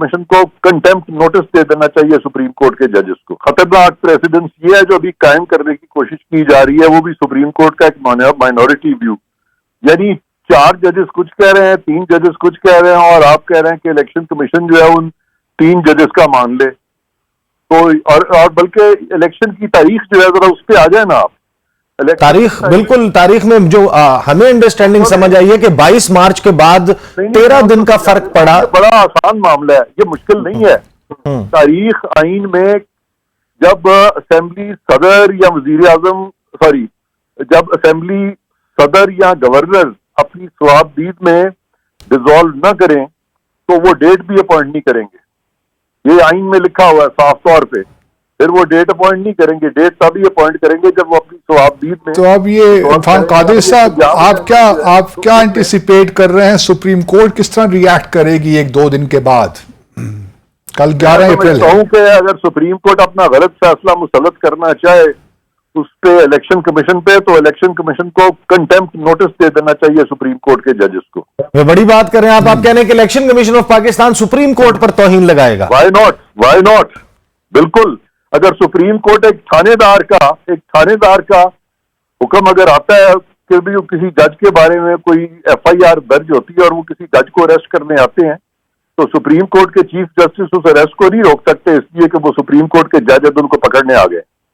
Commission को contempt notice दे देना चाहिए सुप्रीम कोर्ट के जजेस को। खतरनाक प्रेसिडेंस ये है जो अभी कायम करने की कोशिश की जा रही है, वो भी सुप्रीम कोर्ट का एक माइनॉरिटी व्यू, यानी 4 जजेस कुछ कह रहे हैं, 3 जजेस कुछ कह रहे हैं, और आप कह रहे हैं कि इलेक्शन कमीशन जो है उन 3 जजेस का मान ले। तो और बल्कि इलेक्शन की तारीख जो है जरा उस पर आ जाए ना आप। तारीख, बिल्कुल तारीख में जो हमें अंडरस्टैंडिंग समझ आई है कि 22 मार्च के बाद 13 दिन का फर्क पड़ा। बड़ा आसान मामला है, ये मुश्किल नहीं है। तारीख आइन में जब असेंबली सदर या वजीर आजम जब असेंबली सदर या गवर्नर अपनी सवाबदीद में डिसॉल्व न करें तो वो डेट भी अपॉइंट नहीं करेंगे। ये आइन में लिखा हुआ है साफ तौर पे। फिर वो डेट अपॉइंट नहीं करेंगे, डेट तभी अपॉइंट करेंगे जब वो अपनी सवाबदीद में। तो अब ये इरफान कादिर साहब, आप क्या एंटिसिपेट कर रहे हैं, सुप्रीम कोर्ट किस तरह रिएक्ट करेगी 1-2 दिन के बाद? कल 11 अप्रैल है। कि अगर सुप्रीम कोर्ट अपना गलत फैसला मुसल्लत करना चाहे उस पे इलेक्शन कमीशन पे, तो इलेक्शन कमीशन को कंटेम्प्ट नोटिस दे देना चाहिए सुप्रीम कोर्ट के जजेस को। वे बड़ी बात कर रहे हैं आप कह रहे हैं कि election commission of Pakistan supreme court पर तौहीन लगाएगा। व्हाई नॉट, बिल्कुल। अगर सुप्रीम कोर्ट एक थानेदार का हुक्म अगर आता है कि भी किसी जज के बारे में कोई FIR दर्ज होती है और वो किसी जज को अरेस्ट करने आते हैं, तो सुप्रीम कोर्ट के चीफ जस्टिस उस अरेस्ट को नहीं रोक सकते इसलिए कि वो सुप्रीम कोर्ट के जज है तो उनको पकड़ने आ गए।